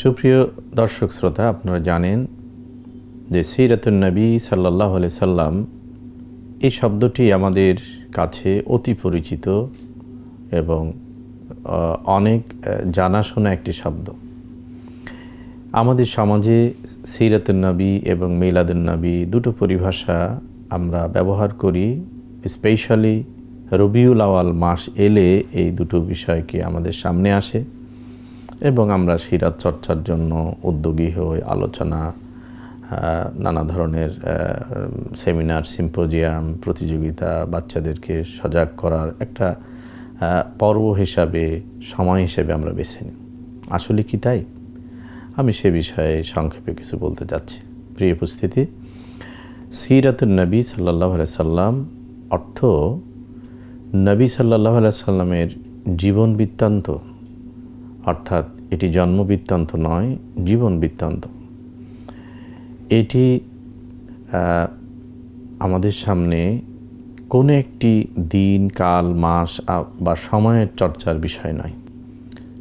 সুপ্রিয় দর্শক শ্রোতা, আপনারা জানেন যে সিরাতুন নবী সাল্লাল্লাহু আলাইহি সাল্লাম এই শব্দটি আমাদের কাছে অতি পরিচিত এবং অনেক জানাশোনা একটি শব্দ। আমাদের সমাজে সিরাতুন নবী এবং মিলাদুন নবী দুটো পরিভাষা আমরা ব্যবহার করি। স্পেশালি রবিউল আওয়াল মাস এলে এই দুটো বিষয়কে আমাদের সামনে আসে এবং আমরা সিরাত চর্চার জন্য উদ্যোগী হই। আলোচনা, নানা ধরনের সেমিনার, সিম্পোজিয়াম, প্রতিযোগিতা, বাচ্চাদেরকে সজাগ করার একটা পর্ব হিসাবে, সময় হিসেবে আমরা বেছে নিই। আসলে কি তাই? আমি সে বিষয়ে সংক্ষেপে কিছু বলতে যাচ্ছি। প্রিয় উপস্থিতি, সিরাতুন নবী সাল্লাল্লাহু আলাইহি সাল্লাম অর্থ নবী সাল্লাল্লাহু আলাইহি সাল্লামের জীবন বৃত্তান্ত, অর্থাৎ এটি জন্ম বৃত্তান্ত নয়, জীবন বৃত্তান্ত। এটি আমাদের সামনে কোনো একটি দিন, কাল, মাস বা সময়ের চর্চার বিষয় নয়।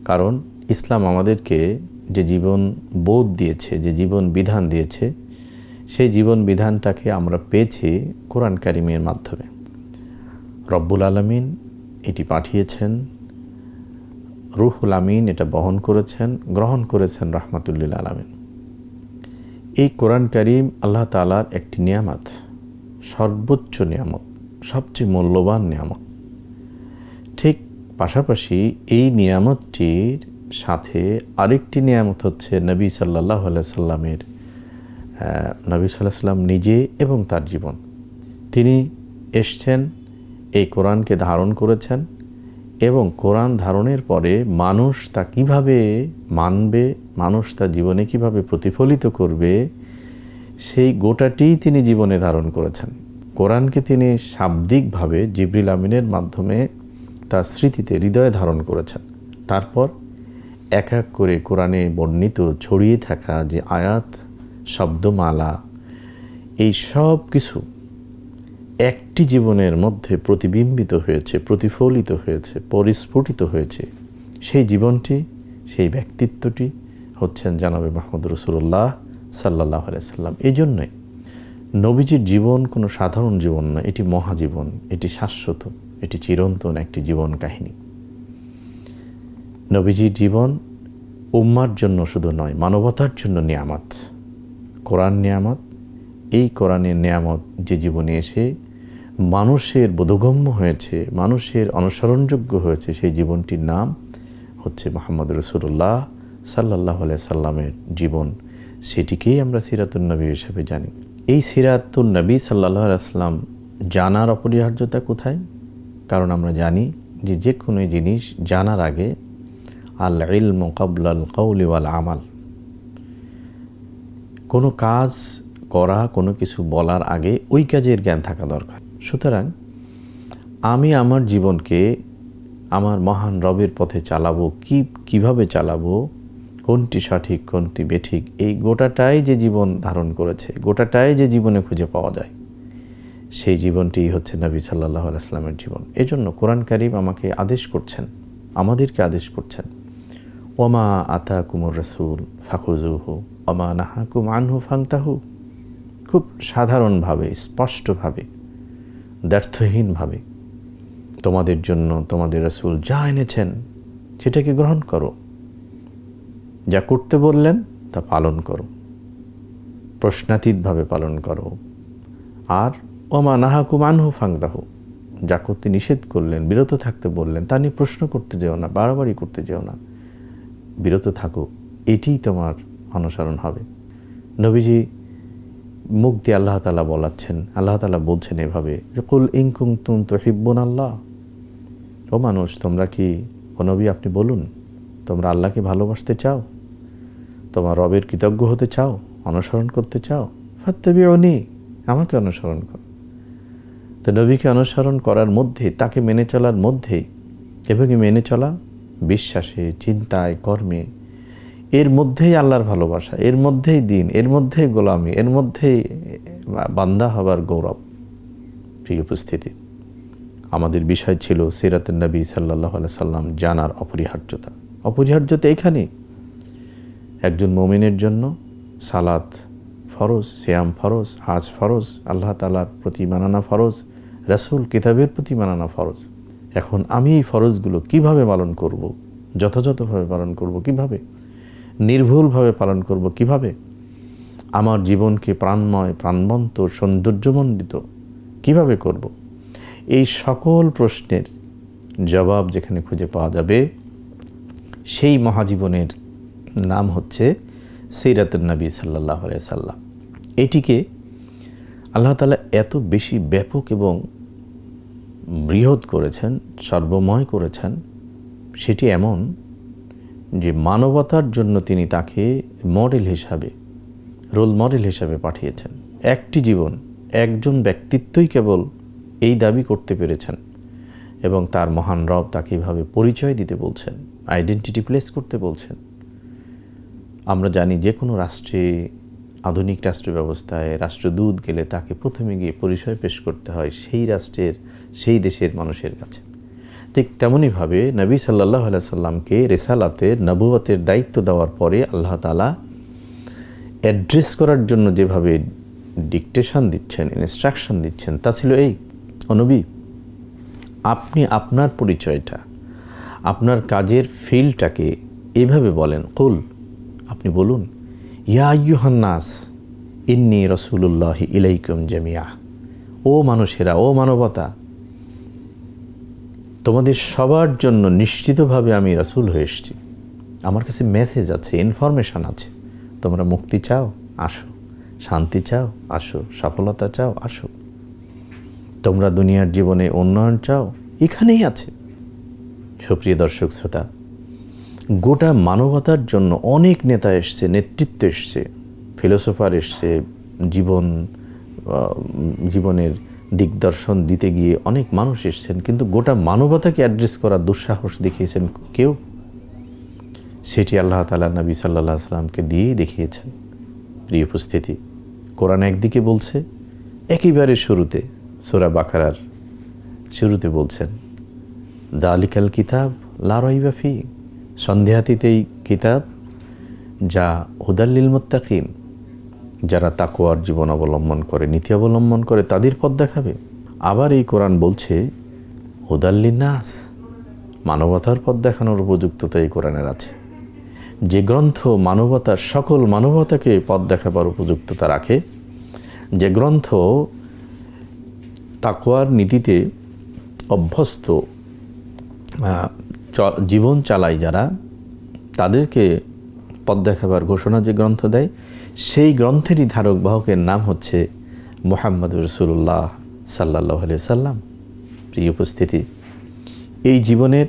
কারণ ইসলাম আমাদেরকে যে জীবন বোধ দিয়েছে, যে জীবন বিধান দিয়েছে, সেই জীবন বিধানটাকে আমরা পেয়েছি কোরআন কারিমের মাধ্যমে। রব্বুল আলামিন এটি পাঠিয়েছেন, রুহুল আমিন এটা বহন করেছেন, গ্রহণ করেছেন রাহমাতুল লিল আলামিন। এই কোরআন কারিম আল্লাহ তাআলার একটি নিয়ামত, সর্বোচ্চ নিয়ামত, সবচেয়ে মূল্যবান নিয়ামত। ঠিক পাশাপাশি এই নিয়ামতটির সাথে আরেকটি নিয়ামত হচ্ছে নবী সাল্লাল্লাহু আলাইহি সাল্লামের, নবী সাল্লাল্লাহু আলাইহি সাল্লাম নিজে এবং তার জীবন। তিনি এসছেন, এই কোরআনকে ধারণ করেছেন এবং কোরআন ধারণের পরে মানুষ তা কিভাবে মানবে, মানুষ তা জীবনে কিভাবে প্রতিফলিত করবে, সেই গোটাটিই তিনি জীবনে ধারণ করেছেন। কোরআনকে তিনি শাব্দিকভাবে জিবরিল আমিনের মাধ্যমে তার স্মৃতিতে, হৃদয়ে ধারণ করেছেন। তারপর এক এক করে কোরআনে বর্ণিত ছড়িয়ে থাকা যে আয়াত, শব্দমালা, এই সব কিছু একটি জীবনের মধ্যে প্রতিবিম্বিত হয়েছে, প্রতিফলিত হয়েছে, পরিস্ফুটিত হয়েছে। সেই জীবনটি, সেই ব্যক্তিত্বটি হচ্ছেন জনাবে মুহাম্মদ রাসূলুল্লাহ সাল্লাল্লাহু আলাইহি সাল্লাম। এই জন্যই নবীজির জীবন কোনো সাধারণ জীবন নয়, এটি মহাজীবন, এটি শাশ্বত, এটি চিরন্তন একটি জীবন কাহিনী। নবীজির জীবন উম্মার জন্য শুধু নয়, মানবতার জন্য নিয়ামত। কোরআন নিয়ামত। এই কোরআনের নিয়ামত যে জীবনে এসে মানুষের বোধগম্য হয়েছে, মানুষের অনুসরণযোগ্য হয়েছে, সেই জীবনটির নাম হচ্ছে মুহাম্মদ রাসূলুল্লাহ সাল্লাল্লাহু আলাইহি সাল্লামের জীবন। সেটিকেই আমরা সিরাতুন নবী হিসেবে জানি। এই সিরাতুন নবী সাল্লাল্লাহু আলাইহি সাল্লাম জানার অপরিহার্যতা কোথায়? কারণ আমরা জানি যে যে কোনো জিনিস জানার আগে আল ইলমু ক্বাবলাল কওলি ওয়াল আমাল, কোনো কাজ করা, কোনো কিছু বলার আগে ওই কাজের জ্ঞান থাকা দরকার। সুতরাং আমি আমার জীবনকে আমার মহান রবের পথে চালাবো, কিভাবে চালাবো, কোনটি সঠিক, কোনটি বেঠিক, এই গোটাটাই যে জীবন ধারণ করেছে, গোটাটাই যে জীবনে খুঁজে পাওয়া যায়, সেই জীবনটি হচ্ছে নবী সাল্লাল্লাহু আলাইহি সাল্লামের জীবন। এজন্য কোরআন কারীম আমাকে আদেশ করছেন, আমাদেরকে আদেশ করছেন, ওমা আতাকুমুর রাসূল ফাখুযুহু ওমা নাহাকুম আনহু ফান্তাহু। খুব সাধারণভাবে, স্পষ্টভাবে, দ্ব্যর্থহীনভাবে তোমাদের জন্য তোমাদের রাসূল যা এনেছেন সেটাকে গ্রহণ করো, যা করতে বললেন তা পালন করো, প্রশ্নাতীতভাবে পালন করো। আর ওমা নাহাকুম আনহু ফান্তাহু, যা করতে নিষেধ করলেন, বিরত থাকতে বললেন, তা নিয়ে প্রশ্ন করতে যেও না, বাড়াবাড়ি করতে যেও না, বিরত থাকো। এটিই তোমার অনুসরণ হবে। নবীজি মুখ দিয়ে আল্লাহ তাআলা বলাচ্ছেন, আল্লাহ তাআলা বলছেন এভাবে যে কুল ইন কুনতুম তুহিব্বুনাল্লাহ, ও মানুষ তোমরা কি, ও নবী আপনি বলুন, তোমরা আল্লাহকে ভালোবাসতে চাও, তোমার রবের কৃতজ্ঞ হতে চাও, অনুসরণ করতে চাও, ফাত্তাবিউনি, আমাকে অনুসরণ করো। তো নবীকে অনুসরণ করার মধ্যে, তাকে মেনে চলার মধ্যে, এবং মেনে চলা বিশ্বাসে, চিন্তায়, কর্মে, এর মধ্যেই আল্লাহর ভালোবাসা, এর মধ্যেই দিন, এর মধ্যেই গোলামি, এর মধ্যেই বান্দা হবার গৌরব। প্রিয় উপস্থিতি, আমাদের বিষয় ছিল সিরাতুন নবী সাল্লাল্লাহু আলাইহি সাল্লাম জানার অপরিহার্যতা। অপরিহার্যতা এখানে একজন মুমিনের জন্য সালাত ফরজ, সিয়াম ফরজ, হাজ ফরজ, আল্লাহ তাআলার প্রতি মানানা ফরজ, রাসূল কিতাবের প্রতি মানানা ফরজ। এখন আমি এই ফরজগুলো কিভাবে পালন করব, যথাযথভাবে পালন করব কিভাবে, নির্ভুলভাবে পালন করব কিভাবে, আমার জীবনকে প্রাণময়, প্রাণবন্ত, সৌন্দর্যমণ্ডিত কিভাবে করব, এই সকল প্রশ্নের জবাব যেখানে খুঁজে পাওয়া যাবে, সেই মহাজীবনের নাম হচ্ছে সিরাতুন নবী সাল্লাল্লাহু আলাইহি সাল্লাম। এটিকে আল্লাহ তাআলা এত বেশি ব্যাপক এবং বৃহৎ করেছেন, সর্বময় করেছেন, সেটি এমন যে মানবতার জন্য তিনি তাকে মডেল হিসাবে, রোল মডেল হিসাবে পাঠিয়েছেন। একটি জীবন, একজন ব্যক্তিত্বই কেবল এই দাবি করতে পেরেছেন এবং তার মহান রব তাকে এইভাবে পরিচয় দিতে বলছেন, আইডেন্টিটি প্লেস করতে বলছেন। আমরা জানি যে কোনো রাষ্ট্রে, আধুনিক রাষ্ট্র ব্যবস্থায় রাষ্ট্রদূত গেলে তাকে প্রথমে গিয়ে পরিচয় পেশ করতে হয় সেই রাষ্ট্রের, সেই দেশের মানুষের কাছে। ঠিক তেমনইভাবে নবী সাল্লাল্লাহু আলাইহি সাল্লামকে রিসালাতের, নবুয়তের দায়িত্ব দেওয়ার পরে আল্লাহ তাআলা অ্যাড্রেস করার জন্য যেভাবে ডিকটেশন দিচ্ছেন, ইনস্ট্রাকশন দিচ্ছেন, তা ছিল এই: ও নবী, আপনি আপনার পরিচয়টা, আপনার কাজের ফিল্ডটাকে এভাবে বলেন, কুল, আপনি বলুন, ইয়া আইয়ুহান নাস ইন্নী রাসূলুল্লাহি ইলাইকুম জামিয়া। ও মানুষেরা, ও মানবতা, তোমাদের সবার জন্য নিশ্চিতভাবে আমি রাসূল হয়ে এসেছি। আমার কাছে মেসেজ আছে, ইনফরমেশন আছে। তোমরা মুক্তি চাও, আসো। শান্তি চাও, আসো। সফলতা চাও, আসো। তোমরা দুনিয়ার জীবনে উন্নয়ন চাও, এখানেই আছে। সুপ্রিয় দর্শক শ্রোতা, গোটা মানবতার জন্য অনেক নেতা এসছে, নেতৃত্ব এসছে, ফিলোসোফার এসছে, জীবনের দিগদর্শন দিতে গিয়ে অনেক মানুষ এসছেন, কিন্তু গোটা মানবতাকে অ্যাড্রেস করার দুঃসাহস দেখিয়েছেন কেউ? সেটি আল্লাহ তাআলা নবী সাল্লাল্লাহু আলাইহি সাল্লামকে দিয়েই দেখিয়েছেন। প্রিয় উপস্থিতি, কোরআন একদিকে বলছে, একেবারে শুরুতে সূরা বাকারার শুরুতে বলছেন, যালিকাল কিতাব লা রাইবা ফি, সন্দেহাতীত এই কিতাব, যা হুদাল লিল মুত্তাকিন, যারা তাকওয়ার জীবন অবলম্বন করে, নীতি অবলম্বন করে, তাদের পথ দেখাবে। আবার এই কোরআন বলছে হুদাল লিন্নাস, মানবতার পথ দেখানোর উপযুক্ততা এই কোরআনের আছে। যে গ্রন্থ মানবতার, সকল মানবতাকে পথ দেখাবার উপযুক্ততা রাখে, যে গ্রন্থ তাকওয়ার নীতিতে অভ্যস্ত জীবন চালায় যারা, তাদেরকে পথ দেখাবার ঘোষণা যে গ্রন্থ দেয়, সেই গ্রন্থেরই ধারক বাহকের নাম হচ্ছে মুহাম্মদুর রাসূলুল্লাহ সাল্লাল্লাহু আলাইহি সাল্লাম। প্রিয় উপস্থিতি, এই জীবনের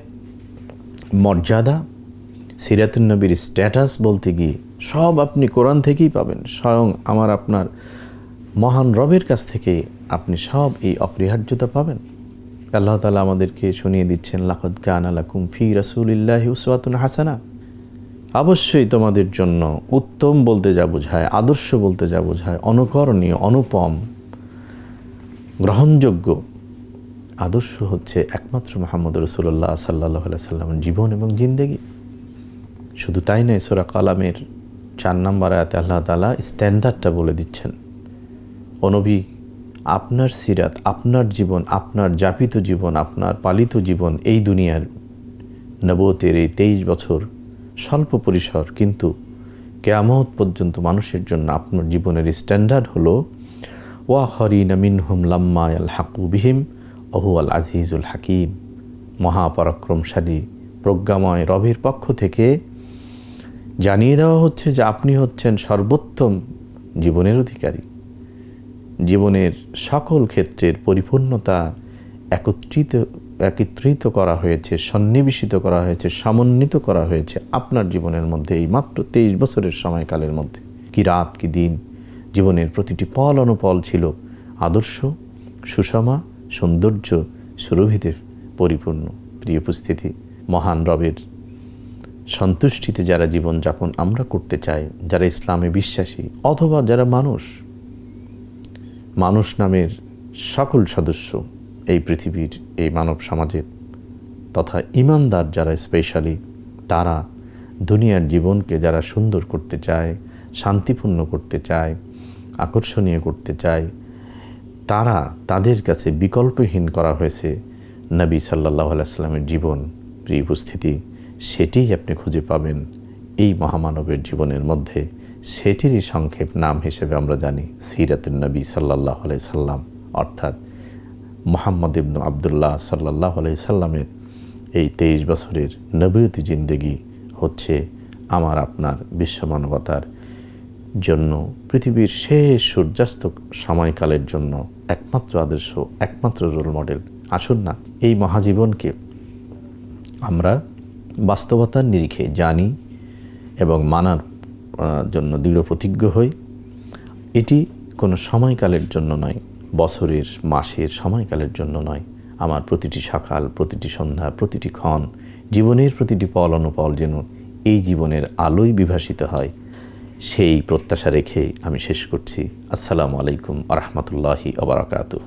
মর্যাদা, সিরাতুন নবীর স্ট্যাটাস বলতে গিয়ে সব আপনি কোরআন থেকেই পাবেন। স্বয়ং আমার আপনার মহান রবের কাছ থেকে আপনি সব এই অপরিহার্যতা পাবেন। আল্লাহ তাআলা আমাদেরকে শুনিয়ে দিচ্ছেন, লাকাদ কানা লাকুম ফি রাসূলিল্লাহি উসওয়াতুন হাসানা। অবশ্যই তোমাদের জন্য উত্তম বলতে যা বোঝায়, আদর্শ বলতে যা বোঝায়, অনুকরণীয়, অনুপম, গ্রহণযোগ্য আদর্শ হচ্ছে একমাত্র মুহাম্মদ রাসূলুল্লাহ সাল্লাল্লাহু আলাইহি সাল্লামের জীবন এবং জিন্দেগি। শুধু তাই নয়, সূরা কালামের 4 নম্বর আয়াতে আল্লাহ তাআলা স্ট্যান্ডার্ডটা বলে দিচ্ছেন, ও নবী, আপনার সিরাত, আপনার জীবন, আপনার যাপিত জীবন, আপনার পালিত জীবন, এই দুনিয়ার নবুয়তের এই 23 বছর স্বল্প পরিসর, কিন্তু কিয়ামত পর্যন্ত মানুষের জন্য আপনার জীবনের স্ট্যান্ডার্ড হলো ওয়া খারিনা মিনহুম লাম্মা ইয়ালহাকু বিহিম ওয়া হুয়াল আজিজুল হাকিম। মহাপরাক্রমশালী, প্রজ্ঞাময় রবের পক্ষ থেকে জানিয়ে দেওয়া হচ্ছে যে আপনি হচ্ছেন সর্বোত্তম জীবনের অধিকারী। জীবনের সকল ক্ষেত্রের পরিপূর্ণতা একত্রিত করা হয়েছে, সন্নিবেশিত করা হয়েছে, সমন্বিত করা হয়েছে আপনার জীবনের মধ্যে, এই মাত্র 23 বছরের সময়কালের মধ্যে। কি রাত, কি দিন, জীবনের প্রতিটি পল অনুপল ছিল আদর্শ, সুষমা, সৌন্দর্য, সুরভিতে পরিপূর্ণ। প্রিয় উপস্থিতি, মহান রবের সন্তুষ্টিতে যারা জীবনযাপন আমরা করতে চাই, যারা ইসলামে বিশ্বাসী, অথবা যারা মানুষ নামের সকল সদস্য এই পৃথিবীর, এই মানব সমাজের, তথা ঈমানদার যারা স্পেশালি, তারা দুনিয়ার জীবনকে যারা সুন্দর করতে চায়, শান্তিপূর্ণ করতে চায়, আকর্ষণীয় করতে চায়, তাদের কাছে বিকল্পহীন করা হয়েছে নবী সাল্লাল্লাহু আলাইহি সাল্লামের জীবন। প্রিয় উপস্থিতি, সেটিই আপনি খুঁজে পাবেন এই মহামানবের জীবনের মধ্যে। সেটিরই সংক্ষেপ নাম হিসেবে আমরা জানি সিরাতুন নবী সাল্লাল্লাহু আলাইহি সাল্লাম, অর্থাৎ মুহাম্মদ ইবনে আবদুল্লাহ সাল্লাল্লাহু আলাইহি সাল্লামের এই 23 বছরের নবুয়তি জিন্দেগি হচ্ছে আমার আপনার বিশ্ব মানবতার জন্য, পৃথিবীর শেষ সূর্যাস্ত সময়কালের জন্য একমাত্র আদর্শ, একমাত্র রোল মডেল। আসুন না এই মহাজীবনকে আমরা বাস্তবতার নিরিখে জানি এবং মানার জন্য দৃঢ় প্রতিজ্ঞ হই। এটি কোনো সময়কালের জন্য নয়, বছরের মাসের সময়কালের জন্য নয়। আমার প্রতিটি সকাল, প্রতিটি সন্ধ্যা, প্রতিটি ক্ষণ, জীবনের প্রতিটি পল অনুপল যেন এই জীবনের আলোয় বিভাসিত হয়, সেই প্রত্যাশা রেখে আমি শেষ করছি। আসসালামু আলাইকুম ওয়া রাহমাতুল্লাহি ওয়া বারাকাতুহু।